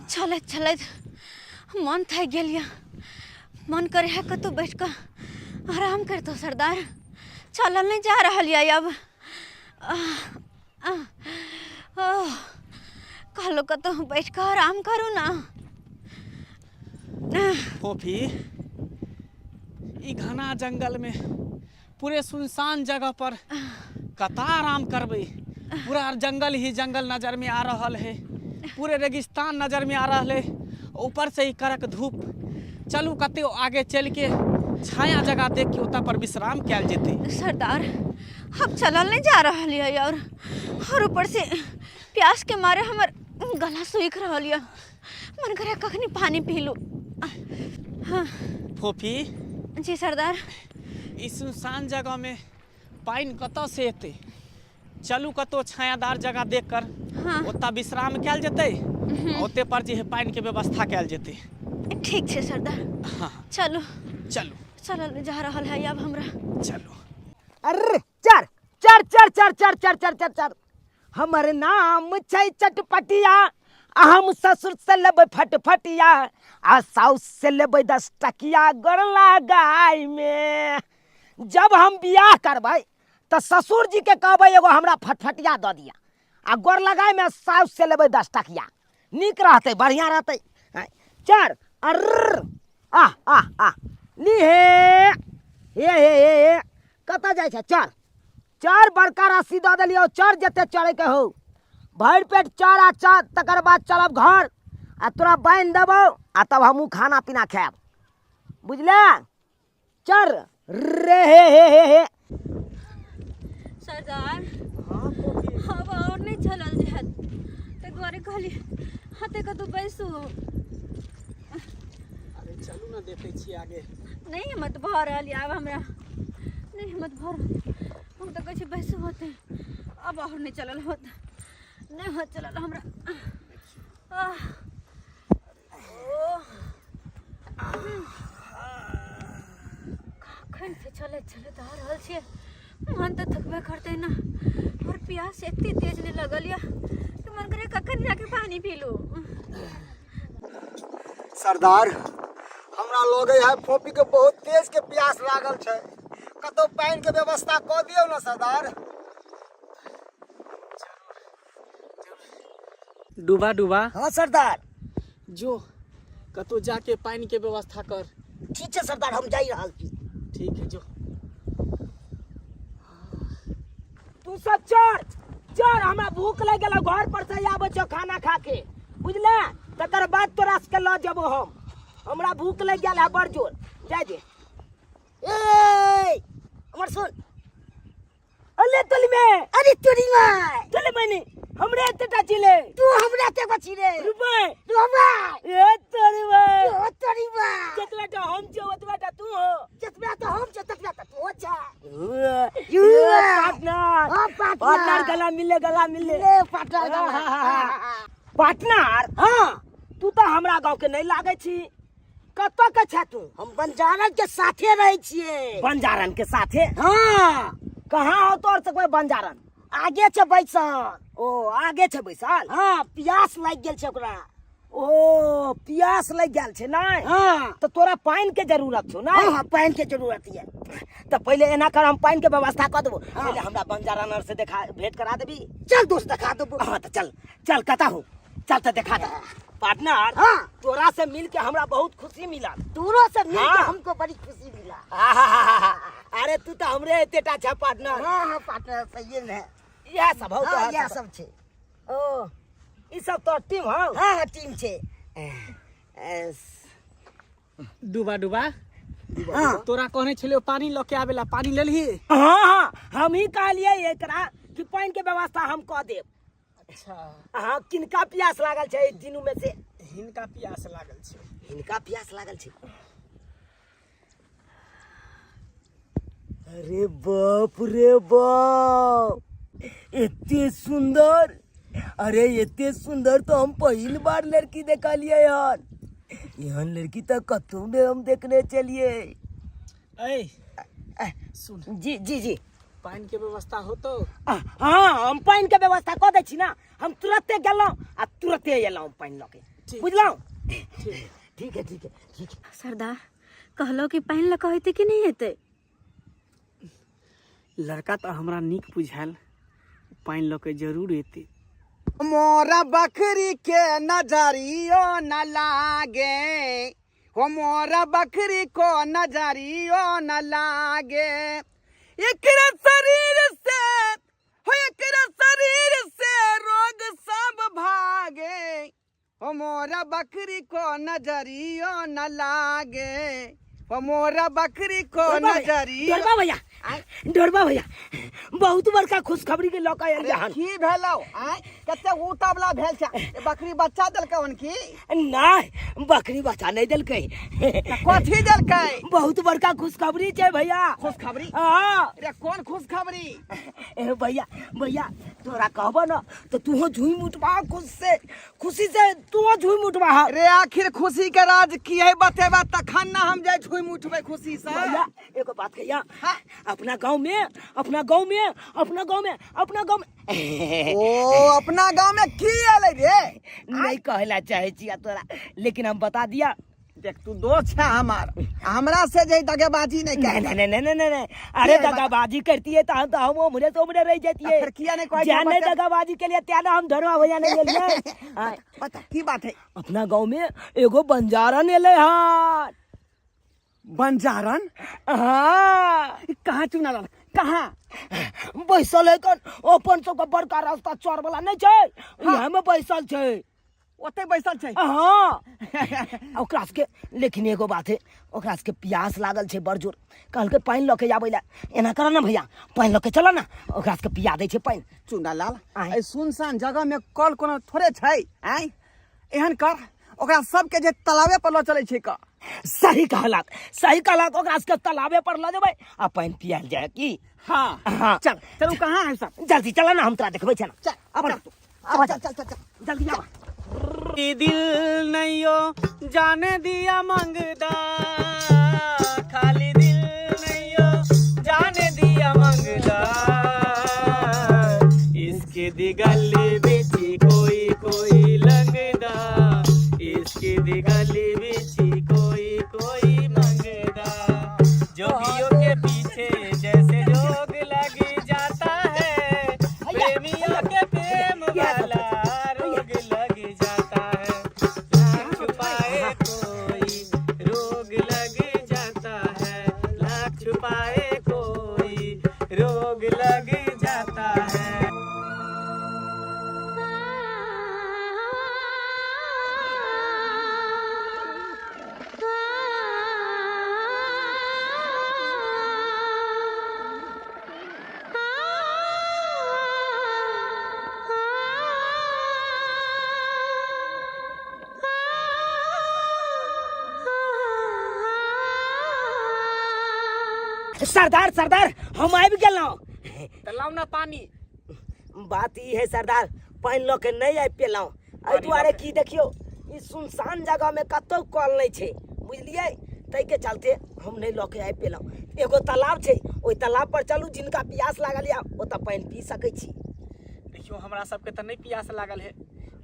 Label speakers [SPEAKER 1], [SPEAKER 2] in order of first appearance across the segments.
[SPEAKER 1] चलत चलत मन थक गया। मन करे है कतौ बैठ कर आराम कर तो सरदार। चलल नहीं जा रहा अब। कहलो कतौ बैठ कर आराम करूँ ना।
[SPEAKER 2] फोफी ई घना जंगल में पूरे सुनसान जगह पर कता आराम करबे। पूरा जंगल ही जंगल नजर में आ रहा है। पूरे रेगिस्तान नजर में आ रहा है। ऊपर से ही कड़क धूप। चलू कते आगे चल के छाया जगह देख के उता पर विश्राम किया जेते।
[SPEAKER 1] सरदार अब चलल नहीं जा रहा है और ऊपर से प्यास के मारे हमार गला सूख रहा है। मन करे कखनी पानी पी लूं। हाँ
[SPEAKER 2] फोफी
[SPEAKER 1] जी सरदार।
[SPEAKER 2] इस सुनसान जगह में पानी कत से एते। चलू कतो छायादार जगह देख कर
[SPEAKER 1] हाँ
[SPEAKER 2] उता विश्राम किया जेते। ओते पर जे पानी के व्यवस्था किया जेते।
[SPEAKER 1] ठीक है सरदार।
[SPEAKER 2] हाँ
[SPEAKER 1] चलो
[SPEAKER 2] चलू
[SPEAKER 1] चलल जा रहा है अब हमरा।
[SPEAKER 2] चलो।
[SPEAKER 3] अरे चर चर चर चर चर चर चर चर चर हमर नाम छै चटपटिया। हम ससुर से लेबै फटफटिया आ साउस से लेबै 10 टकिया। गरला गाय में जब हम बियाह करबै तो ससुर जी के कहबै एगो हमरा फटफटिया दऽ दिया आ गोर लगाय में साउस से लेबै 10 टकिया। नीक रहतै बढ़िया रहतै। चर अर्र आ आ आ ली हे कतऽ जाइ छै। चर चर बड़का राशि दऽ देलियौ। चर जते चढ़े के हो भरि पेट चर आ चर तकर बाद चलब घर आ तोरा बांधि देबौ आ तब हमहूँ खाना पीना खायब। बुझले चर रे हे।
[SPEAKER 1] सरदार अब और नहीं चलल जात ते द्वारे कहली हाथे कतौ बैसू।
[SPEAKER 2] अरे चलू ना देखे छी आगे।
[SPEAKER 1] नहीं हिम्मत भर रही अब हमरा। नहीं हिम्मत भर हम तो कैसे बैसू होते। अब और नहीं चलल होत। नहीं होत चलल हमरा। कखन से चले चले आ रहल छियै। मन तो थकबे करते ना और प्यास इतनी तेज नहीं लगल या कि मन करे कखन जाके पानी पी लूं।
[SPEAKER 3] सरदार हमरा लगे है फोफी के बहुत तेज के प्यास लागल छै। कतौ पानी के व्यवस्था कऽ दियौ ना सरदार।
[SPEAKER 2] डूबा डूबा
[SPEAKER 3] हाँ सरदार।
[SPEAKER 2] जो कतो जाके पानी के व्यवस्था कर।
[SPEAKER 3] ठीक है सरदार हम जाई रहल छी।
[SPEAKER 2] ठीक है जो।
[SPEAKER 3] तू सब चढ़ चढ़ हमरा भूख लग गेल। घर पर से आबै छौ खाना खा के बुझले। तकर बाद तोरा के लऽ जेबो हम। हमरा भूख लग गेल है बड़ जोर। जाय दे ए हमर सुन। अले तोली में अरे तोरी में तोली में हमरे एतटा चिले। तू हमरा ते बची रे रुपए रुपए ए तोरी में ओ तोरी में जतबा तो हम छौ ओतबा तो तू हो। जतबा तो हम छौ ततबा तो तू छ। पार्टनर पार्टनर गला मिले ले पार्टनर पार्टनर। हाँ तू तो हमरा गांव के नहीं लागे छी। कतऽ के छ तू। हम बंजारन के साथे रहे छिए। बंजारन के साथे हाँ। कहाँ हो तोर से कोई बंजारन। आगे छ बैसल। ओ आगे छ बैसल। हाँ प्यास लग गेल छ ओकरा। ओ प्यास लग गेल छ नहीं। हाँ तो तोरा पानी के जरूरत छौ नहीं। हाँ पानी के जरूरत है। तो पहले एना कर हम पानी के व्यवस्था कर देबो। पहले हमरा बंजारन से देखा भेंट करा देबी। चल दोस्त दिखा देबो। हाँ तो चल चल कता हो चल तो दिखा दे। पार्टनर हाँ तोरा से मिल के हमरा बहुत खुशी मिला। तोरो से मिल के हमको बड़ी खुशी मिला। अरे तू तो हमरे एतेटा छ पार्टनर। हाँ हाँ पार्टनर सही है। यह सब हो तो यह सब छे। ओ ई सब तो टीम हो। हाँ हाँ टीम छे।
[SPEAKER 2] डूबा डूबा हाँ तोरा कहने छलियो पानी लके आवेला। पानी लेलही।
[SPEAKER 3] हाँ हाँ हम ही कहलिए एकरा कि पानी के व्यवस्था हम कऽ देब।
[SPEAKER 2] अच्छा
[SPEAKER 3] हाँ किनका प्यास लागल छै दिनू में से।
[SPEAKER 2] हिनका प्यास लागल छै।
[SPEAKER 3] हिनका प्यास लागल छै। अरे बाप रे बाप एते सुंदर। अरे एते सुंदर तो हम पहली बार लड़की देखलिए यार। यहन लड़की तो कतौ ने हम देखने चलिए।
[SPEAKER 2] ऐ सुन
[SPEAKER 3] जी जी जी
[SPEAKER 2] पानी के व्यवस्था हो तो
[SPEAKER 3] हाँ हम पानी के व्यवस्था कर दै छी ना। हम तुरंते गेलहुँ आ तुरंते एलहुँ पानी लऽ के, बुझलहुँ? ठीक है ठीक है ठीक है।
[SPEAKER 1] सरदार कहलो कि पानी लऽ के अयतै कि नहीं अयतै?
[SPEAKER 2] लड़का तो हमरा नीक बुझायल, पानी लऽ के जरूर एतै।
[SPEAKER 4] मोरा बकरी के नजरियो न लागे, हो मोरा बकरी को नजरियो न लागे। एकरा शरीर से, हो एकरा शरीर से रोग सब भागे, हो मोरा बकरी को नजरियो न लागे, हो मोरा बकरी को नजरियो।
[SPEAKER 3] डोरबा भैया बहुत बड़का खुशखबरी के लौका आयल हन।
[SPEAKER 4] की भेलौ? आय कते उतावला भेल छ? बकरी बच्चा देलकै उनकी?
[SPEAKER 3] नहीं बकरी बच्चा नहीं देलकै।
[SPEAKER 4] कथी देलकै?
[SPEAKER 3] बहुत बड़का खुशखबरी छै भैया।
[SPEAKER 4] खुशखबरी?
[SPEAKER 3] हाँ
[SPEAKER 4] अरे कौन खुशखबरी?
[SPEAKER 3] ए भैया भैया तोरा कहबो ना तो तू झूम उठवा खुशी से तू झूम उठवा।
[SPEAKER 4] रे आखिर खुशी के राज की है बतेबा तखन ना हम जाय झूम उठबै खुशी से।
[SPEAKER 3] भैया एगो बात कहिया,
[SPEAKER 4] हाँ?
[SPEAKER 3] अपना गांव में
[SPEAKER 4] ओ अपना गांव में की आले रे?
[SPEAKER 3] नहीं कहला चाहे छिया तोरा, लेकिन हम बता दिया।
[SPEAKER 4] देख तू दोस्त है हमार, हमरा से जे दगाबाजी नहीं कर।
[SPEAKER 3] नहीं अरे दगाबाजी करती है तो हम उमरे तो उमरे रह जाती है।
[SPEAKER 4] फिर किया नहीं कोई
[SPEAKER 3] जान नहीं दगाबाजी के लिए त्याना हम धरवा भैया नहीं गेलिए।
[SPEAKER 4] बता की बात है?
[SPEAKER 3] अपना गांव में एगो बंजारन एले हां।
[SPEAKER 4] बंजारन?
[SPEAKER 3] हाँ
[SPEAKER 4] कहाँ चुना लाल? कहाँ?
[SPEAKER 3] बैसल है कन अपन सबका बड़का रास्ता चोर वाला नहीं छै, यहाँ में बैसल छै।
[SPEAKER 4] ओते बैसल छै?
[SPEAKER 3] हाँ ओकरा के, लेकिन एगो बात है, ओकरा के प्यास लागल छै बड़ जोर। कहल के पानी लके आबै ला। एना कर ना भैया, पानी लके चल ना, ओकरा के पिया दे छै पानी।
[SPEAKER 4] चुना लाल ए सुनसान जगह में कल कोनो थोड़े छै? आय एहन कर ओकरा सबके जे तालाबे पर ल चलै छै का।
[SPEAKER 3] सही कहलक ओकरा के तालाबे पर ल जेबै आ पानी पियाल जाए की।
[SPEAKER 4] हाँ
[SPEAKER 3] हाँ
[SPEAKER 4] चल चल कहाँ है सब?
[SPEAKER 3] जल्दी चल ना, हम तोरा देखबै छै ना।
[SPEAKER 4] चल अब चल
[SPEAKER 3] जल्दी आ।
[SPEAKER 2] दिल नैयो जाने दिया मंगदा, खाली दिल नैयो जाने दिया मंगदा, इसके दिगली बिची कोई कोई लगदा, इसके दिगली बिची कोई कोई मंगदा, जोगियों के पीछे जैसे जोग लग जाता है, प्रेमियों के प्रेम वाला रोग लग जाता है, लाख छुपाए कोई रोग लग जाता है, लाख छुपाए कोई रोग लग जाता है।
[SPEAKER 3] सरदार हम आबि गेलहुँ।
[SPEAKER 2] तलाव ना पानी।
[SPEAKER 3] बात ई है सरदार, पानी लऽ के नहीं आबि पेलहुँ। एहि दुआरे की देखियो ई सुनसान जगह में कतौ कल नहीं छै, बुझलियै? तै के चलते हम नहीं लऽ के आबि पेलहुँ। एगो तालाब छै, ओहि तालाब पर चलू, जिनका प्यास लागल या ओतऽ पानी पी सकै छी।
[SPEAKER 2] देखियो हमरा सबके तो नहीं प्यास लागल है,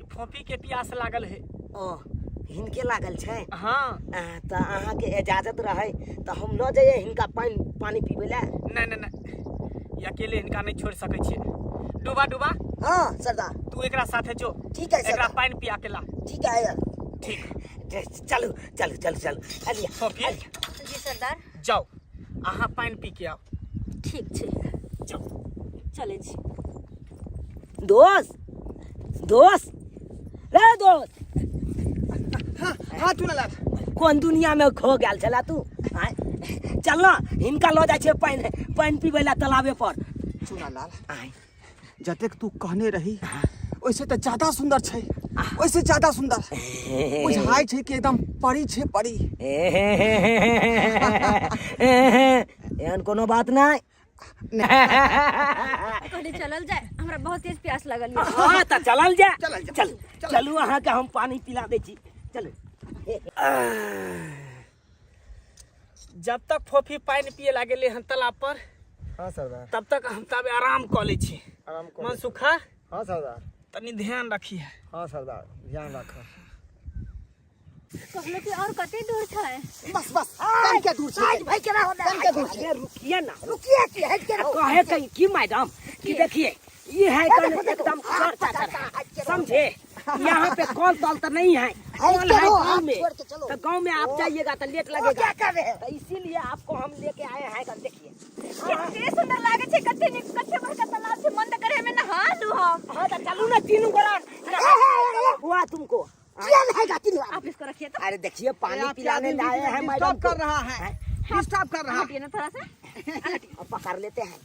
[SPEAKER 2] ई फोफी के प्यास लागल है।
[SPEAKER 3] ओ हिनके लागल छै?
[SPEAKER 2] हाँ
[SPEAKER 3] तऽ अहाँके इजाजत रहे तऽ हम लऽ जाइए हिनका पानी पीबै ला।
[SPEAKER 2] नहीं ये अकेले इनका नहीं छोड़ सके छे। डूबा
[SPEAKER 3] हाँ सरदार
[SPEAKER 2] तू एकरा साथे जो।
[SPEAKER 3] ठीक है
[SPEAKER 2] एकरा
[SPEAKER 3] सरदार।
[SPEAKER 2] पानी पिया के ला।
[SPEAKER 3] ठीक है यार।
[SPEAKER 2] ठीक
[SPEAKER 3] चलू अलिया
[SPEAKER 2] फोफी
[SPEAKER 1] जी सरदार।
[SPEAKER 2] जाओ अहाँ पानी पी के आओ।
[SPEAKER 1] ठीक छै,
[SPEAKER 2] जाओ
[SPEAKER 1] चले छी।
[SPEAKER 3] दोस्त रे दोस्त,
[SPEAKER 4] हाँ चुना लाल
[SPEAKER 3] कोन दुनिया में खो गेल छला तू? आय चल ना, हिनका लऽ जाइ छै पानी पीबै ला तालाबे पर।
[SPEAKER 4] चुना लाल
[SPEAKER 3] आय
[SPEAKER 4] जतेक तू कहने रही वैसे तो ज्यादा सुंदर छै, वैसे ज्यादा सुंदर बुझाई छै कि एकदम परी छै परी।
[SPEAKER 3] एहन कोनो बात नहीं।
[SPEAKER 1] कहली चलल जाए, हमरा बहुत तेज प्यास लगल है।
[SPEAKER 3] हाँ तो चलल जा।
[SPEAKER 4] चल।
[SPEAKER 3] चलू अहाँ के हम पानी पिला दै छी। चलू।
[SPEAKER 2] जब तक फोफी पानी पिए लागे हन तालाब पर,
[SPEAKER 4] हाँ सरदार।
[SPEAKER 2] तब तक हम तब आराम कर ले छी।
[SPEAKER 4] आराम कर।
[SPEAKER 2] मनसुखा
[SPEAKER 4] हाँ सरदार।
[SPEAKER 2] तनी ध्यान रखी है।
[SPEAKER 4] हाँ सरदार, ध्यान रखो।
[SPEAKER 1] कहलो कि और कते दूर छै?
[SPEAKER 3] बस बस कहीं के दूर से भाई केना हो कहीं के दूर से रुकिए ना, रुकिए कि हट के कहे कहीं की मैडम कि देखिए ये है एकदम समझे, यहाँ पे कॉल तॉल तो नहीं है, कॉल है गाँव में, तो गाँव में आप जाइएगा तो लेट लगेगा, तो इसीलिए आपको हम लेके आए हैं। देखिए
[SPEAKER 1] कितने सुंदर लागे छै, कते निक कते बड़का तालाब छै, मन त करे में नहा लू हम।
[SPEAKER 3] हाँ तो चलू ना तीनों गोरा हुआ तुमको आप
[SPEAKER 1] इसको रखिए तो।
[SPEAKER 3] अरे देखिए पानी पिलाने लाए हैं मैडम
[SPEAKER 4] कर रहा है, डिस्टर्ब कर रहा
[SPEAKER 1] हटिए ना थोड़ा सा।
[SPEAKER 3] अब पकड़ लेते हैं।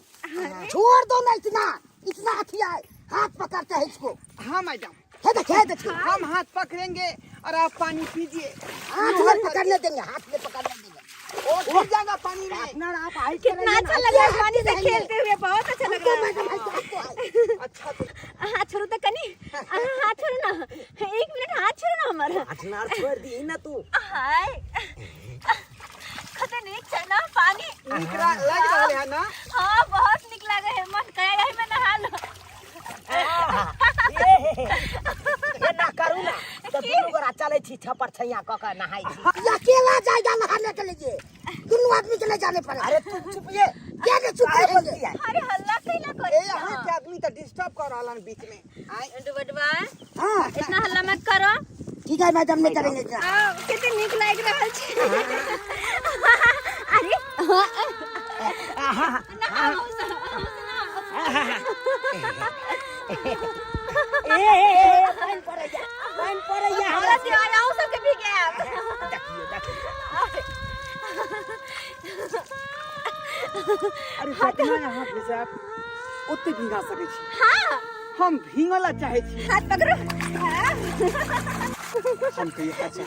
[SPEAKER 3] छोड़ दो ना, इतना इतना हथिया है, हाथ पकड़ते हैं इसको।
[SPEAKER 4] हाँ मैडम,
[SPEAKER 3] देखिए
[SPEAKER 4] हम हाथ पकड़ेंगे और आप पानी पीजिए।
[SPEAKER 3] हाथ में पकड़ने देंगे, हाथ में पकड़ने देंगे।
[SPEAKER 4] वो गिर जाएगा पानी में।
[SPEAKER 3] पार्टनर आप आई
[SPEAKER 1] कितना अच्छा लग रहा है पानी से खेलते हुए, बहुत अच्छा लग रहा है।
[SPEAKER 4] अच्छा तो
[SPEAKER 1] हाथ छोड़ो तो कनी, हाथ छोड़ो ना, 1 मिनट हाथ छोड़ो ना हमारा।
[SPEAKER 3] पार्टनर छोड़ दी ना तू।
[SPEAKER 1] हाय कते निक छै ना पानी।
[SPEAKER 4] निकला लग रहा है ना।
[SPEAKER 1] हाँ बहुत निक लगे है, मन करे यही में नहा लो।
[SPEAKER 3] ये ना करू ना तो दोनों गोरा चले छी छपर छैया क के नहाई छी। अकेला जाएगा नहाने के लिए, दोनों आदमी के नहीं जाने पड़े। अरे तू चुप ये, क्या के चुप बोलती है?
[SPEAKER 1] अरे हल्ला कैला
[SPEAKER 4] ए
[SPEAKER 1] करे
[SPEAKER 4] यहाँ के आदमी तो डिस्टर्ब कर रहा है बीच में। आए
[SPEAKER 1] डुबडवा,
[SPEAKER 3] हाँ
[SPEAKER 1] इतना हल्ला मत करो।
[SPEAKER 3] ठीक है मैडम, नहीं करेंगे।
[SPEAKER 1] कितने निक लग रहल छै। अरे नहाओ
[SPEAKER 3] पानी पड़ैया, पानी पड़ैया।
[SPEAKER 1] हमरा दिवाला हो सबके भी गया।
[SPEAKER 4] अरे पटना यहाँ से आप उतने भीगा सके छी।
[SPEAKER 1] हाँ
[SPEAKER 4] हम भींगला चाहे छी।
[SPEAKER 1] हाथ पकड़ो।
[SPEAKER 4] हम तो ये चाहे छी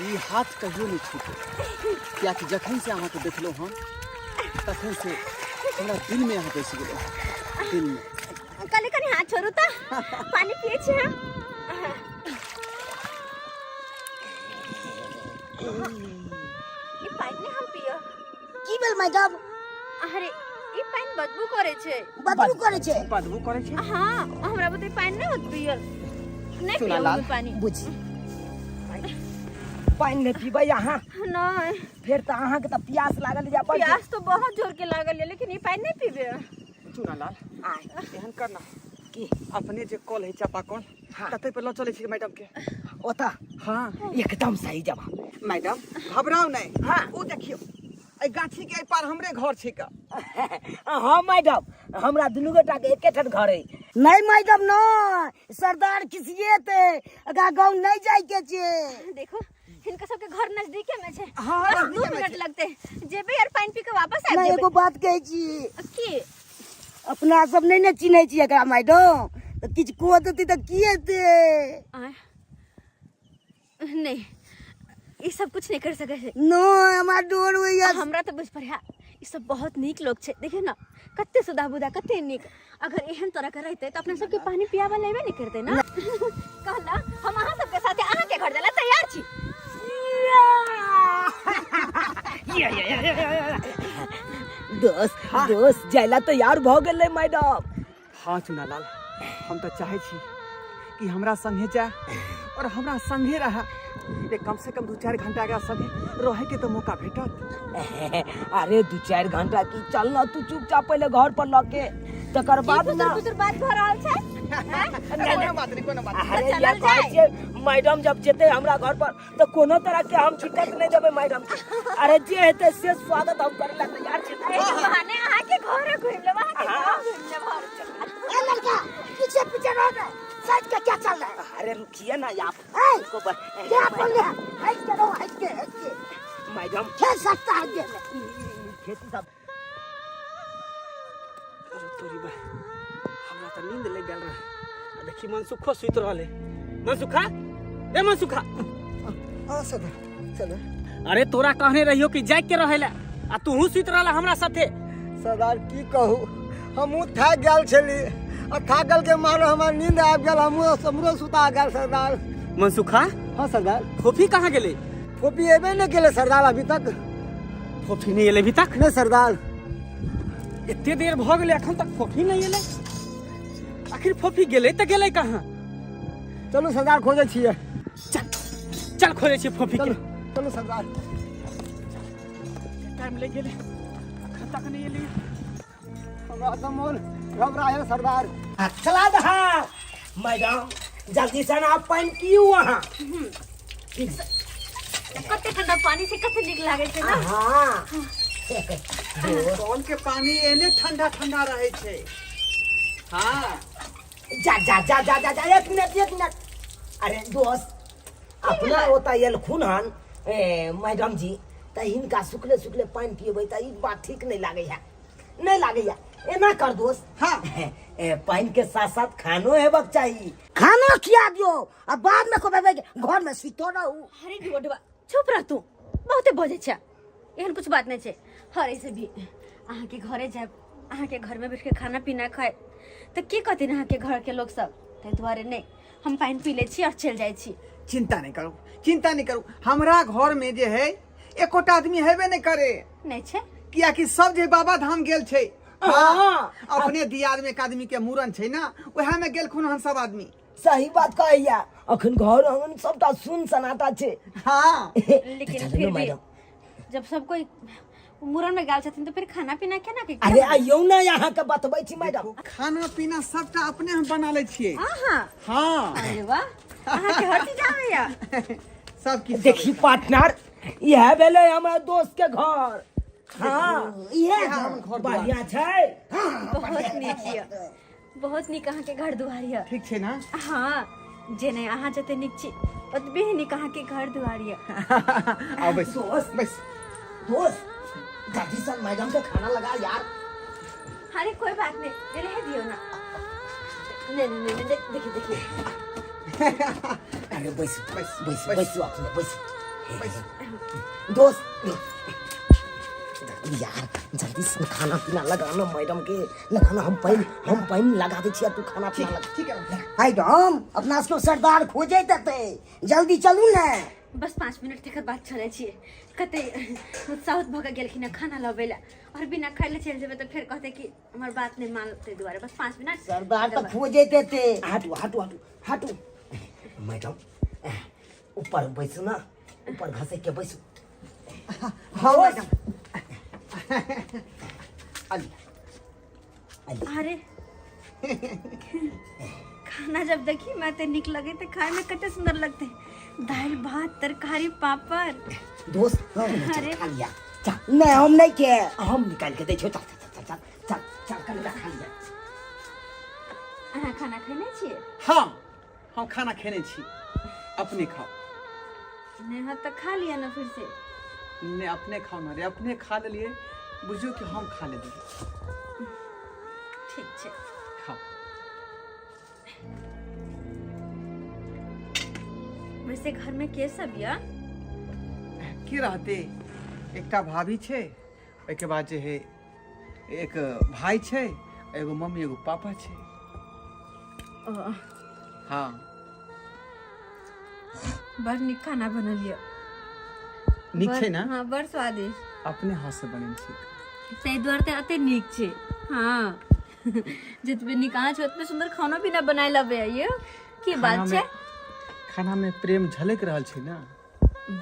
[SPEAKER 4] ये हाथ कहियो नहीं छूटे, क्या कि जखन से अहाँ के देखलो हम तखन से हमरा दिल में यहाँ बैस गेलो, दिल में।
[SPEAKER 1] कले कनी हाथ छोड़ू तो पानी पिए छी हम। ई पानी हम पियो।
[SPEAKER 3] की भेल मैडम?
[SPEAKER 1] अरे ई पानी बदबू करे छै।
[SPEAKER 3] बदबू करे छे?
[SPEAKER 4] बदबू करे छे।
[SPEAKER 1] हाँ हमरा बते पानी नहीं होत पियल, नहीं
[SPEAKER 4] चुना
[SPEAKER 1] पियो
[SPEAKER 4] लाल,
[SPEAKER 1] पानी।
[SPEAKER 3] बुझी पानी नहीं पीबे यहाँ,
[SPEAKER 1] नहीं
[SPEAKER 3] फिर तो अहाँ के तो प्यास लागल जा पर।
[SPEAKER 1] प्यास तो बहुत जोर के लागल है, लेकिन ये पानी नहीं पीबे।
[SPEAKER 4] चुना लाल
[SPEAKER 3] आए
[SPEAKER 4] एहन करना
[SPEAKER 3] की
[SPEAKER 4] अपने जे कॉल है चापा कॉल
[SPEAKER 3] हाँ।
[SPEAKER 4] तते पे ल चले छी मैडम के।
[SPEAKER 3] ओता
[SPEAKER 4] हाँ
[SPEAKER 3] एकदम सही जवाब।
[SPEAKER 4] मैडम घबराओ नहीं।
[SPEAKER 3] हाँ।
[SPEAKER 4] वो देखियो ए गाछी के पार हमरे घर छै का।
[SPEAKER 3] हाँ मैडम, हमरा दुनू गोटा के एके ठन घर है। नहीं मैडम नहीं, सरदार किसिए थे अगा गांव नहीं जाय के छे।
[SPEAKER 1] देखो इनका सबके घर नजदीके में छै।
[SPEAKER 4] हाँ,
[SPEAKER 1] बस
[SPEAKER 4] नजदीके
[SPEAKER 1] 2
[SPEAKER 4] में
[SPEAKER 1] मिनट
[SPEAKER 4] छै।
[SPEAKER 1] लगते, जेबे यार पानी पी के वापस आ
[SPEAKER 3] नहीं
[SPEAKER 1] जेबे।
[SPEAKER 3] एगो बात कहे छी,
[SPEAKER 1] की
[SPEAKER 3] अपना सब नहीं न चिन्है छी एकरा मैडम, तो किछ को देती तो की हेते?
[SPEAKER 1] आय नहीं ये सब कुछ नहीं कर सके छै।
[SPEAKER 3] नो हमार डोर होइया।
[SPEAKER 1] हमरा तो बुझ पड़िया ये सब बहुत नीक लोग छै। देखियो ना कते सुधा बुधा कते नीक। अगर एहन तरह के रहते तो अपने सबके पानी पियावा लेबे नहीं करते ना। कहला हम अहाँ सबके साथे अहाँ के घर देला तैयार छी।
[SPEAKER 3] दोस्त जाइला तैयार भ गेलै मैडम।
[SPEAKER 4] हाँ चुना लाल, हम तो चाहे छी कि हमरा संगे जा और हमरा संगे रहा। ये कम से कम 2-4 घंटा के संगे रहे के तो मौका भेटत।
[SPEAKER 3] अरे 2-4 घंटा की चल ना, तू चुपचाप पहले घर पर लके तकर बाद ना।
[SPEAKER 1] कुछ बात भ रहल छै।
[SPEAKER 4] कोनो बात नहीं, कोनो बात नहीं।
[SPEAKER 3] अरे
[SPEAKER 1] चलल
[SPEAKER 3] ये कहै
[SPEAKER 1] जाए।
[SPEAKER 3] छै मैडम जब जेते हमरा घर पर तो कोनो तरह के हम दिक्कत नहीं देबे मैडम के। अरे जे हेते से स्वागत हम करे ला तैयार छी।
[SPEAKER 1] बहाने अहाँ के घर घूम ले, वहां के गांव घूम ले भर।
[SPEAKER 3] ए लड़का पीछे पीछे रहो ना, साइड का क्या चल रहा है? अरे रुकिए ना आप, इसको क्या बोल रहे हैं? हट के रहो, हट के मैडम खेल सकता है ये खेती सब।
[SPEAKER 2] अरे तोरी बा हमरा तो नींद लग गेल रहे। देखी मनसुखो सुत रहले। मनसुखा ए मनसुखा,
[SPEAKER 4] हाँ सदा चलो।
[SPEAKER 2] अरे तोरा कहने रहियो कि जाग के रहेला आ तूहू सुत रहला हमरा साथे।
[SPEAKER 5] सरदार की कहू, हमहूँ थाक गेल छली और थाकल के मारे हमार नींद आबि गेल, हमरो सुता गेल सरदार।
[SPEAKER 2] मनसुखा
[SPEAKER 5] हाँ सरदार।
[SPEAKER 2] फोफी कहाँ गेले?
[SPEAKER 5] फोपी एबे नहीं केले सरदार अभी तक।
[SPEAKER 2] फोफी नहीं एले अभी तक?
[SPEAKER 5] नहीं सरदार।
[SPEAKER 2] इतने देर भ गेले अखन तक फोफी नहीं एले। आखिर फोफी गेले त गेले कहाँ?
[SPEAKER 5] चलू सरदार खोजे छियै।
[SPEAKER 2] चल चल खोजे छी फोफी के।
[SPEAKER 5] चलू चलू सरदार।
[SPEAKER 2] टाइम ले गेले अखन तक नहीं एले।
[SPEAKER 5] हमरा तो मोन घबराए सरदार।
[SPEAKER 3] चला दहा मैडम जल्दी से ना पानी पियो वहाँ।
[SPEAKER 1] कते ठंडा पानी से कते निक लागे छे ना।
[SPEAKER 3] हाँ
[SPEAKER 4] कौन के पानी एने ठंडा ठंडा रहे छे। हाँ
[SPEAKER 3] जा जा जा जा जा जा एक मिनट। अरे दोस्त अपना होता ये खून हन मैडम जी त इनका सुखले सुखले पानी पिएबै त ई बात ठीक नहीं लागे है। नहीं लागे है एना कर दोस्त।
[SPEAKER 4] हाँ
[SPEAKER 3] पानी के साथ साथ खानो हेबक चाहिए। खाना खिया दियो अब बाद में कहबे घर में सुतो रहू।
[SPEAKER 1] अरे गोडवा चुप रह तू बहुते बोझे छा। एहन कुछ बात नहीं छे। हर ऐसे भी अहाँ के घरे जाए अहाँ के घर में बैठ के खाना पीना खाए तो की कहती अहाँ के घर के लोग सब ताहि दुआरे नहीं हम पानी पी ले छी और चल जाए छी।
[SPEAKER 4] चिंता नहीं करू हमरा घर में जे है एकोटा आदमी हेबे नहीं करे।
[SPEAKER 1] नहीं छे
[SPEAKER 4] किया कि सब जे बाबा धाम गेल छे।
[SPEAKER 3] हाँ
[SPEAKER 4] अपने दियाद में एक आदमी के मूरन छे ना वह में गेल खुन हम सब आदमी।
[SPEAKER 3] सही बात कहैया अखन घर आंगन सबटा सुन सनाटा छे।
[SPEAKER 4] हाँ
[SPEAKER 1] लेकिन
[SPEAKER 3] चलो
[SPEAKER 1] फिर भी
[SPEAKER 3] मैडम।
[SPEAKER 1] जब सब कोई मुरन में गाल छथिन तो फिर खाना पीना केना के
[SPEAKER 3] अरे आइयो ना यहाँ के बतबै छी मैडम।
[SPEAKER 4] खाना पीना सबटा अपने हम बना ले छिए।
[SPEAKER 1] हाँ
[SPEAKER 4] हाँ
[SPEAKER 1] अरे वाह अहाँ के हर चीज आवेया।
[SPEAKER 4] सब की
[SPEAKER 3] देखी पार्टनर यह भेले हमारे दोस्त के घर। हाँ यह घर बढ़िया छै।
[SPEAKER 1] बहुत नीक ये बहुत नीक अहाँ के घर दुआर ये।
[SPEAKER 4] ठीक छे ना।
[SPEAKER 1] हाँ जेने अहाँ जते नीक छी ओतबे नीक अहाँ के घर दुआर ये।
[SPEAKER 4] आओ बस
[SPEAKER 3] दोस्त
[SPEAKER 4] बस
[SPEAKER 3] दोस्त जल्दी से मैडम के खाना लगा यार।
[SPEAKER 1] अरे कोई बात नहीं रह दियो ना। नहीं देखिए
[SPEAKER 3] अरे बस
[SPEAKER 4] बस,
[SPEAKER 3] बस
[SPEAKER 4] बस।
[SPEAKER 3] बस अपने बस दोस्त यार जल्दी से खाना पीना लगाना मैडम के लगाना। हम पानी लगा दे छियै तू खाना पीना लगा।
[SPEAKER 4] ठीक है
[SPEAKER 3] मैडम अपना सबके सरदार खोजे देते जल्दी चलू ना।
[SPEAKER 1] बस 5 मिनट तक बात चले छिए कते उत्साहित भग गेलखिन खाना लबेला और बिना खाइले चल जेबे तो फिर कहते कि हमर बात नहीं मानते दुआरे। बस 5 मिनट
[SPEAKER 3] सरदार तो खोजे देते। हटू मैडम ऊपर बैसू ना ऊपर घसे के बैसू।
[SPEAKER 4] हाँ मैडम
[SPEAKER 1] अरे खाना जब देखी मैं ते निक लगे ते खाए में कते सुंदर लगते। दाल भात तरकारी पापड़।
[SPEAKER 3] दोस्त
[SPEAKER 1] अरे।
[SPEAKER 3] खा लिया चल। नहीं हम नहीं के हम निकाल के दे छो। चल कर खा लिया।
[SPEAKER 1] अहाँ खाना खैने छिए?
[SPEAKER 4] हाँ हम खाना खेने छी। अपने खाओ।
[SPEAKER 1] नहीं हां तो खा लिया ना फिर से।
[SPEAKER 4] ने अपने खाओ ना रे अपने खा लिए बुझियो कि हम खा लेबे।
[SPEAKER 1] ठीक छे
[SPEAKER 4] खाओ।
[SPEAKER 1] वैसे घर में के सब या?
[SPEAKER 4] की रहते एकटा भाभी छे ओइ के बाद जे है एक भाई छे एगो मम्मी एगो पापा छे। हाँ
[SPEAKER 1] बड़ निक खाना बनलिए।
[SPEAKER 4] नीक छे ना।
[SPEAKER 1] हाँ बड़ स्वादिष्ट।
[SPEAKER 4] अपने हाथ से बने छे।
[SPEAKER 1] तै दुआरे ते अते नीक छे। हाँ जतबे नीक अहाँ छे ओतबे सुंदर खाना भी ना बनाए लबे ये की बात छे।
[SPEAKER 4] खाना में प्रेम झलक रहल छे ना।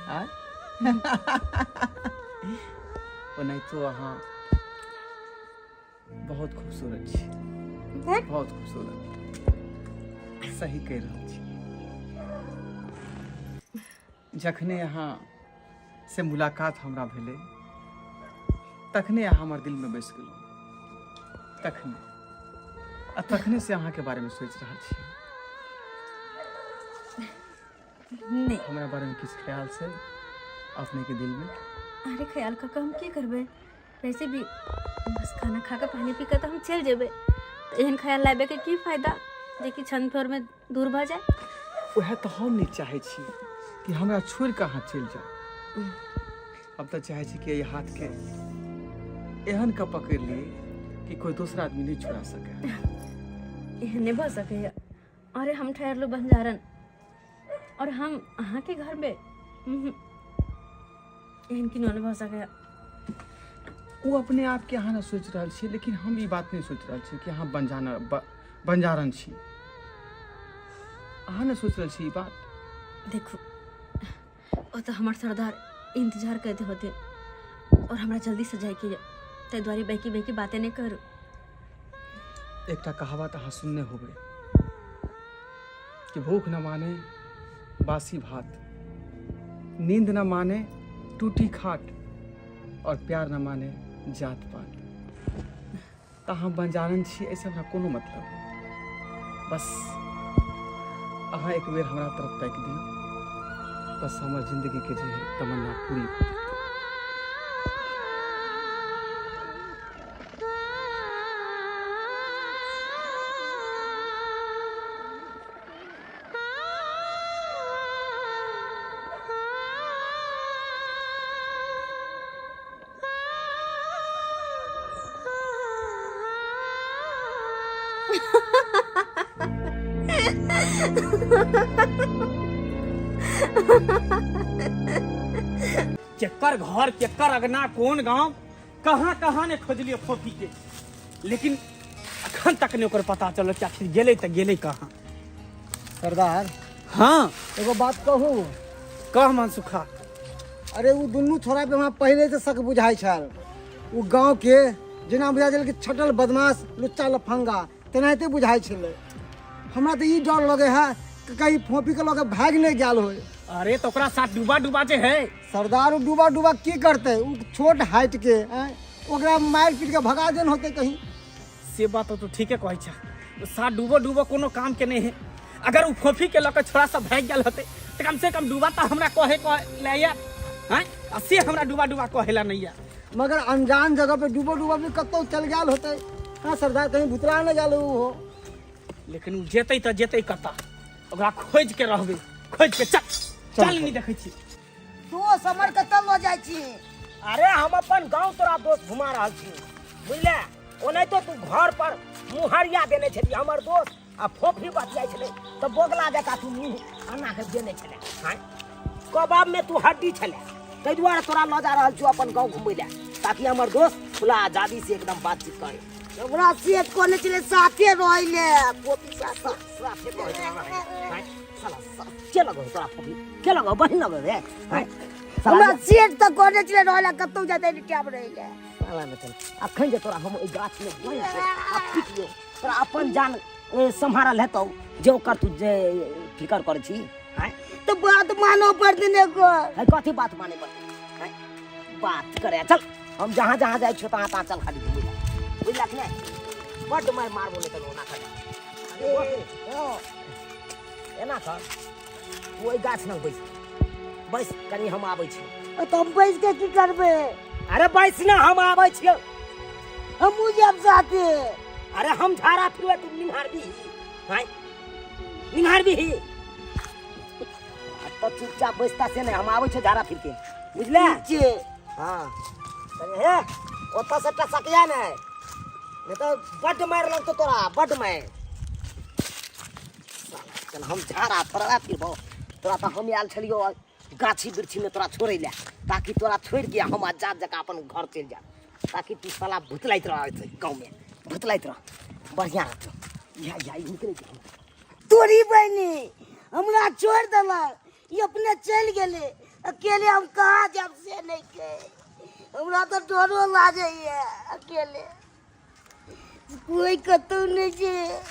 [SPEAKER 4] आ ओ नहीं तो अहाँ बहुत खूबसूरत छी। बहुत खूबसूरत सही कह रहल छी। जखने यहाँ से मुलाकात हमरा भेले तखने अहाँ हमर दिल में बैस गेलहुँ। तखने से अहाँ के बारे में सोच रहल छी।
[SPEAKER 1] नहीं
[SPEAKER 4] हमरा बारे में किस ख्याल से अपने के दिल में।
[SPEAKER 1] अरे ख्याल का हम की करबे वैसे भी बस खाना खा के पानी पी के तो हम चल जेबे। तो एहन ख्याल लाबे के की फायदा जे कि क्षण भर में दूर भ जाए।
[SPEAKER 4] वह तो हम नहीं चाहे छी कि हमरा छोड़ के अहाँ चल जाओ। अब तो चाहे छी कि ये हाथ के एहन का पकड़ लिए कि कोई दूसरा आदमी नहीं छुड़ा सके।
[SPEAKER 1] एहन नहीं भ सके। अरे हम ठहरलो बंजारन और हम अहाँ के घर में एहन की नहीं भ सके।
[SPEAKER 4] वो अपने आप के यहाँ ना सोच रहा छी, लेकिन हम ई बात नहीं सोच रहा छी कि हाँ बंजारन छी। अहाँ ने सोच रहा छी ई बात।
[SPEAKER 1] देखो वो तो हमार सरदार इंतजार करते होते और हमरा जल्दी से जाए के ते द्वारी बहकी बहकी बातें नहीं करो।
[SPEAKER 4] एकटा कहावत अहाँ सुनने होबे कि भूख न माने बासी भात, नींद न माने टूटी खाट, और प्यार न माने जात पात। तो हम बंजारन छी ऐसे हमरा कोनो मतलब नहीं। बस अहाँ एक बेर हमरा तरफ ताकि दियो, बस हमर जिंदगी के जे तमन्ना पूरी भऽ जेतै।
[SPEAKER 2] केकर घर केकर अगना कौन गांव कहाँ कहाँ ने खोजलिए फोफी के, लेकिन अखन तक नहीं ओकर पता चलो कि आखिर गेले तो गेले कहाँ।
[SPEAKER 5] सरदार
[SPEAKER 2] हाँ
[SPEAKER 5] एगो बात कहूँ।
[SPEAKER 2] कह मनसुखा।
[SPEAKER 5] अरे वो दुनू छोरा पे हमरा पहले से शक बुझाई छल। वो गांव के जेना बुझा छल कि छटल बदमाश लुच्चा लफंगा तेनाहिते बुझाई छलै। हमरा तो ई डर लगे है कि कहीं फोफी के लगे भाग नहीं गेल हो।
[SPEAKER 2] अरे तो ओकरा साथ डूबा डूबा जे है।
[SPEAKER 5] सरदार डूबा डूबा की करते, वो छोट हाइट के ओकरा मार पीट के भगा देन होते कहीं।
[SPEAKER 2] से बात तो ठीक है कहै छ, साथ डूबो डूबो कोनो काम के नहीं है। अगर वो फोफी के लके छोरा सब भाग गेल होते तो कम से कम डूबा तो हमरा कहे ले या हैं, से हमरा डूबा डूबा कहेला नहीं या।
[SPEAKER 5] मगर अनजान जगह पे डूबो डूबा भी कतौ चल गेल होते। हाँ सरदार कहीं भुतला न गेल हो।
[SPEAKER 2] लेकिन वो जेतै तो जेतै कता, ओकरा खोज के रहबे, खोज के चल नहीं देखै छी।
[SPEAKER 3] तू समर के तल जाय छी। अरे हम अपन गांव तोरा दोस्त घुमा रहल छी, बुझले। ओने तो तू घर पर मुहरिया देने छली हमर दोस्त, आ फोफी बतियाई छले तो बोगला जका तू मुंह अन्ना के देने छले। हां कबाब में तू हड्डी छले, तै दुआरे तोरा ल जा रहल छी अपन गांव घुमै ले, ताकि हमर दोस्त खुला आजादी से एकदम बातचीत करे। हमरा सेट कोने चले साथे रहले फोफी साथे रहले। साला के लगो तोरा फोफी के लगो बहिन लगो रे। हमरा सेट त कोने चले रहले कतौ जाते नि ट्याब रहले। साला न चल अखन जे तोरा हम ओइ गाछ में बोल से आ पिटियो तोरा अपन जान संभारल हेतौ जे ओकर तू जे फिकर करे छी। हैं तो बात मानो पड़ते ने को है, कथी बात माने पड़ते हैं, बात करे। चल हम जहां जहां जाय छ तहां तहां चल खाली बुझला कि नहीं। बड मार मार बोले तो ना कर एना कर ओइ गाछ न बैस कनी हम आबै छी। तो हम बैस के की करबे। अरे बैस ना हम आबै छी, हम जब साथे। अरे हम झारा फिरवे तू निहार भी हैं, निहार भी तो चुपचाप बैसता से नहीं, हम आबै छ झारा फिर के बुझले। हां अरे हे ओता से टसकिया नहीं तो बड मार लग तो तोरा बड मार। चल हम झारा फरवा फिरबो, तोरा तो हम आयल छलियो गाछी बिरछी में तोरा छोड़े ले, ताकि तोरा छोड़ के हम आजाद जगह अपन घर चल जा, ताकि तू साला भुतलाइत रह गांव में, भुतलाइत रह बढ़िया रहतो। या निकले तोरी बहनी हमरा छोड़ देला, ये अपने चल गेले अकेले। हम कहां जब से नहीं के, हमरा तो डरो लागे है अकेले, कोई कतौ नहीं छै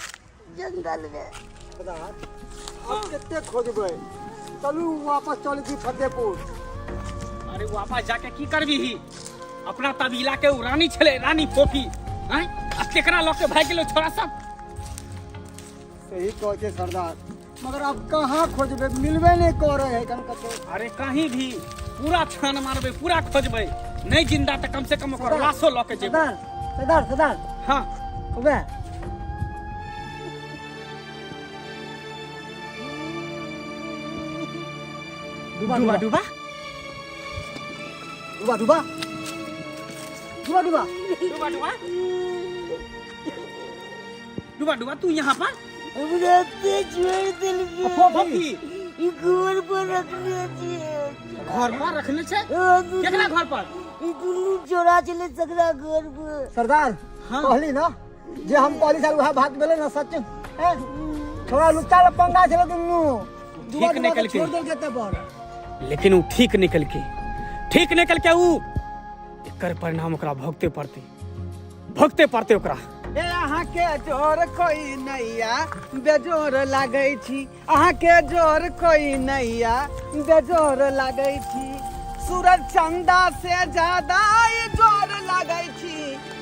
[SPEAKER 3] जंगल में।
[SPEAKER 5] अब कितने खोजबे, चलू वापस चल जी फतेहपुर।
[SPEAKER 2] अरे वापस जाके की करबी ही, अपना तबीला के रानी छले रानी फोफी हैं, आ केकरा लके भाग गेलो छोरा सब।
[SPEAKER 5] सही कह के सरदार, मगर अब कहाँ खोजबे, मिलबे नहीं कर रहे कन कतो।
[SPEAKER 2] अरे कहीं भी पूरा छान मारबे, पूरा खोजबे, नहीं जिंदा तो कम से कम ओकर लाशो लके जेबे।
[SPEAKER 5] सरदार
[SPEAKER 2] हां
[SPEAKER 5] होबे
[SPEAKER 2] डूबा डूबा डूबा
[SPEAKER 5] डूबा डूबा डूबा डूबा
[SPEAKER 2] डूबा डूबा डूबा डूबा तू यहाँ पर
[SPEAKER 3] हमरा ते छोड़ दिल
[SPEAKER 2] फोफी
[SPEAKER 3] ई घर पर रखले छी।
[SPEAKER 2] घर पर रखने छे, केकरा घर पर?
[SPEAKER 3] ई दुनू जोड़ा चले सकरा घर पर।
[SPEAKER 5] सरदार कहली ना जे हम कहली साल वह बात बोले ना सच है। थोड़ा लुच्चा लफंगा चले दुनू
[SPEAKER 2] ठीक निकल के
[SPEAKER 5] छोड़ दे देते पर।
[SPEAKER 2] लेकिन वो ठीक निकल के वो एकर परिणाम ओकरा भोगते पड़ते ओकरा।
[SPEAKER 4] ए अहाँ के जोर कोई नैया बेजोर लागै छी, अहाँ के जोर कोई नैया बेजोर लागै छी। सूरज चंदा से ज्यादा ई जोर लागै छी,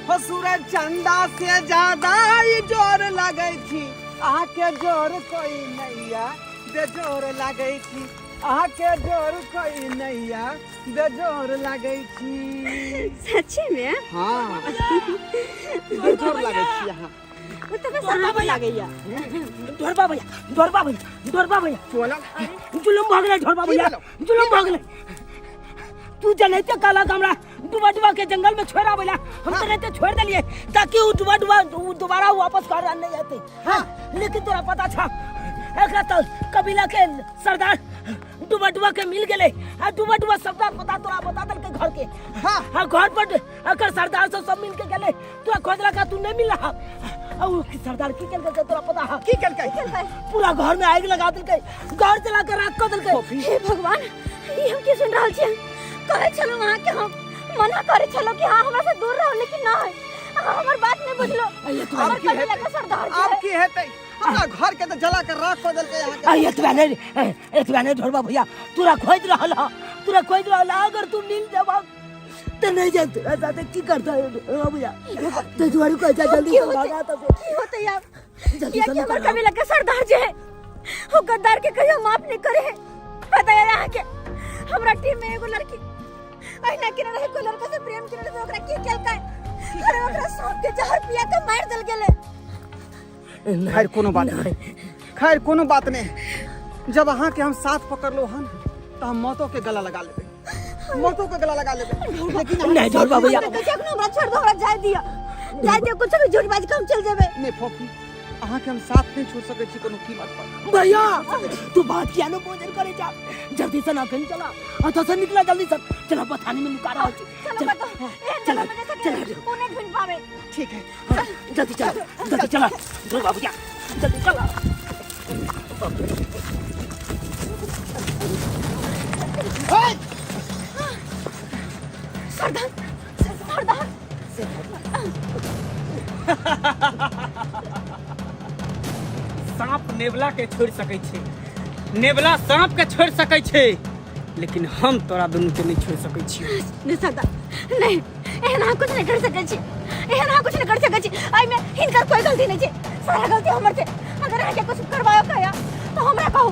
[SPEAKER 4] हो सूरज चंदा से ज्यादा ई जोर लागै छी। अहाँ के जोर कोई नैया बेजोर लागै छी, अहाँ के जोर कोई नैया बेजोर लागै छी।
[SPEAKER 1] सच्ची में
[SPEAKER 4] हाँ बेजोर लागै छी अहाँ।
[SPEAKER 1] वो तो बस आँख लगैया।
[SPEAKER 3] ढोरबा भैया
[SPEAKER 4] चोला
[SPEAKER 3] जुलुम भाग ले। ढोरबा भैया जुलुम भाग ले। तू जनैते काला हमरा डुबा के जंगल में छोड़ा बोला, हम जनैते छोड़ दिलिए ताकि वो डुबा दोबारा वापस घर आने जाते। हाँ लेकिन तोरा पता था एकरा तो कबीला के सरदार डुबा के मिल गेले। आ डुबा सरदार पता तोरा बता दल के घर के। हाँ घर पर अकर सरदार से सब मिल के गेले। तोरा खोजला का तू नहीं मिल रहा। और सरदार की केल के तोरा पता है?
[SPEAKER 4] की केलकै?
[SPEAKER 3] पूरा घर में आग लगा दिलकै, घर जला के राख कर दिलकै।
[SPEAKER 1] हे भगवान, ये हम की सुन रहल छियै? कहे चलो वहाँ के हम मना करे चलो कि हाँ हमरा से दूर रहो, लेकिन ना है। हमर बात नहीं बुझलो। हमर कबीला के सरदार
[SPEAKER 4] अब की हेतै? हमरा घर के तो जला के राख कर देलकै यहाँ के।
[SPEAKER 3] एतबा नहीं ढोरबा भैया तोरा खोज रहल। अगर तू मिल जाबा तो नहीं जान तेरा साथे की करता है भैया। तो तुम्हारी को जल्दी से भागा तो
[SPEAKER 1] की होते यार? ये कि हमर कबीला के सरदार जे है वो गद्दार के कहियो माफ नहीं करे है। पता है यहाँ के हमरा टीम में एगो लड़की अहिना के रहे को लड़का से प्रेम करे तो ओकरा की केलकै? अरे ओकरा सांप के जहर पिया के मार देल गेले।
[SPEAKER 4] खैर कोनो बात नहीं। जब अहाँ के हम साथ पकड़ लो हन तो हम मौतों के गला लगा लेबे। लेकिन
[SPEAKER 3] नहीं ढोरबा भैया
[SPEAKER 1] कैसे अपना हमरा छोड़ दो, हमरा जाय दिया कुछ भी झूठबाजी कम चल जाबे।
[SPEAKER 4] नहीं फोफी अहाँ के हम साथ नहीं छोड़ सके छी कोनो कीमत पर।
[SPEAKER 3] भैया तू बात किया ना भोजन करे जा। जल्दी से ना कहीं चला और तो से निकला जल्दी से। चला पथानी में लुका रहा
[SPEAKER 1] चलो बताओ चला कोने ढूंढ पावे।
[SPEAKER 4] ठीक है
[SPEAKER 3] जल्दी चला ढोरबा भैया जल्दी चला। सरदार
[SPEAKER 2] सांप नेवला के छोड़ सकै छै, नेवला सांप के छोड़ सकै छै, लेकिन हम तोरा दुनू के नहीं छोड़ सकै छी।
[SPEAKER 1] नहीं सरदार नहीं, एहना कुछ नहीं कर सकै छी। आई में हिनकर कोई गलती नहीं छै। सारा गलती हमर छै। अगर आके कुछ करवायो कया तो हमरा कहू,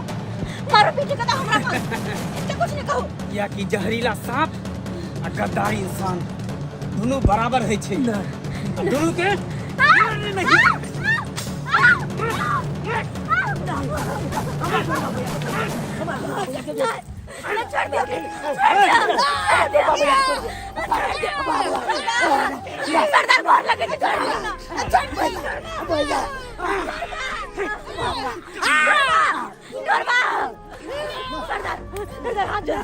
[SPEAKER 1] मारो पीटे का तो हमरा कहू, इसके कुछ नहीं कहू।
[SPEAKER 2] या कि जहरीला सांप आ गद्दार इंसान दोनों बराबर है छै। दोनों के
[SPEAKER 1] छोड़ दिया सरदार बहुत लगे थे। सरदार हाथ जोड़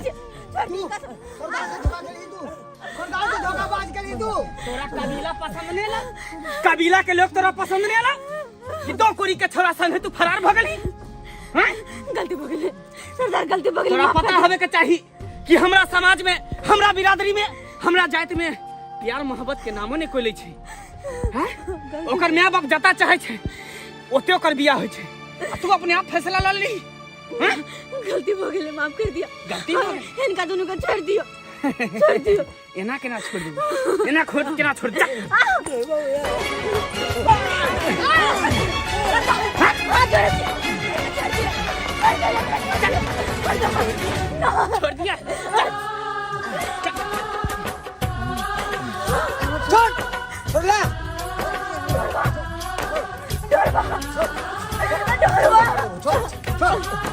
[SPEAKER 2] तोरा कबीला पसंद नहीं ला? कबीला के लोग तोरा पसंद नहीं ला कि दो कोरी के छोरा संग तू फरार भ गेली?
[SPEAKER 1] गलती हो गई सरदार, गलती हो गई।
[SPEAKER 2] तोरा पता हवे के चाही कि हमरा समाज में, हमरा बिरादरी में, हमरा जाति में प्यार मोहब्बत के नामो ने कोई ले छै। हैं ओकर माय बाप जता चाहे छै ओते ओकर बियाह होय छै। तू अपने आप फैसला ल ली।
[SPEAKER 1] गलती हो गई, माफ कर दिया।
[SPEAKER 2] गलती हो गई,
[SPEAKER 1] इनका दोनों को छोड़ दियो।
[SPEAKER 2] एना केना छोड़ दी? एना खोद केना छोड़ जा? छोड़ दिया।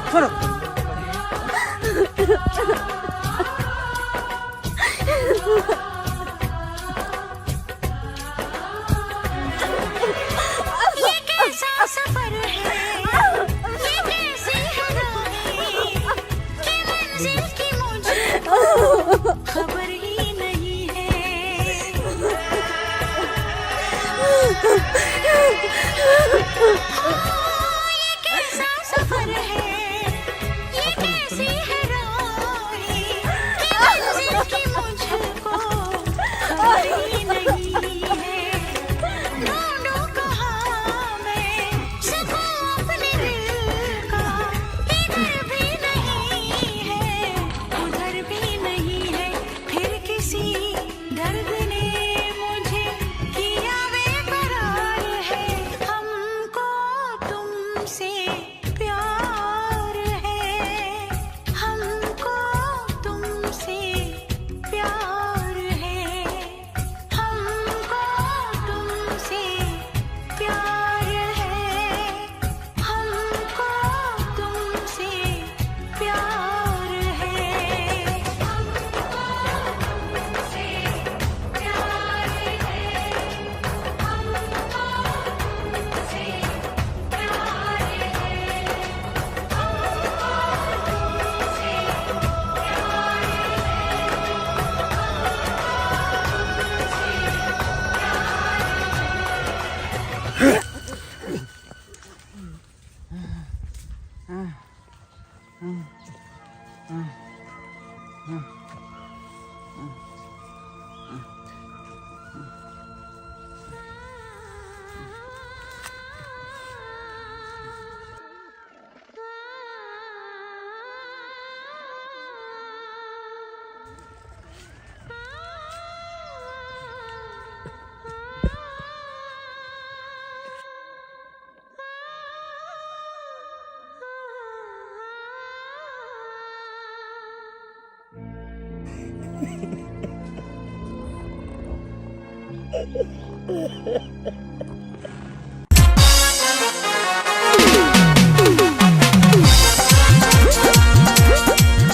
[SPEAKER 5] छोड़ो
[SPEAKER 6] ये कैसा सफर है, ये कैसी है राहें, कि मंजिल की मुझे खबर ही नहीं है।
[SPEAKER 3] है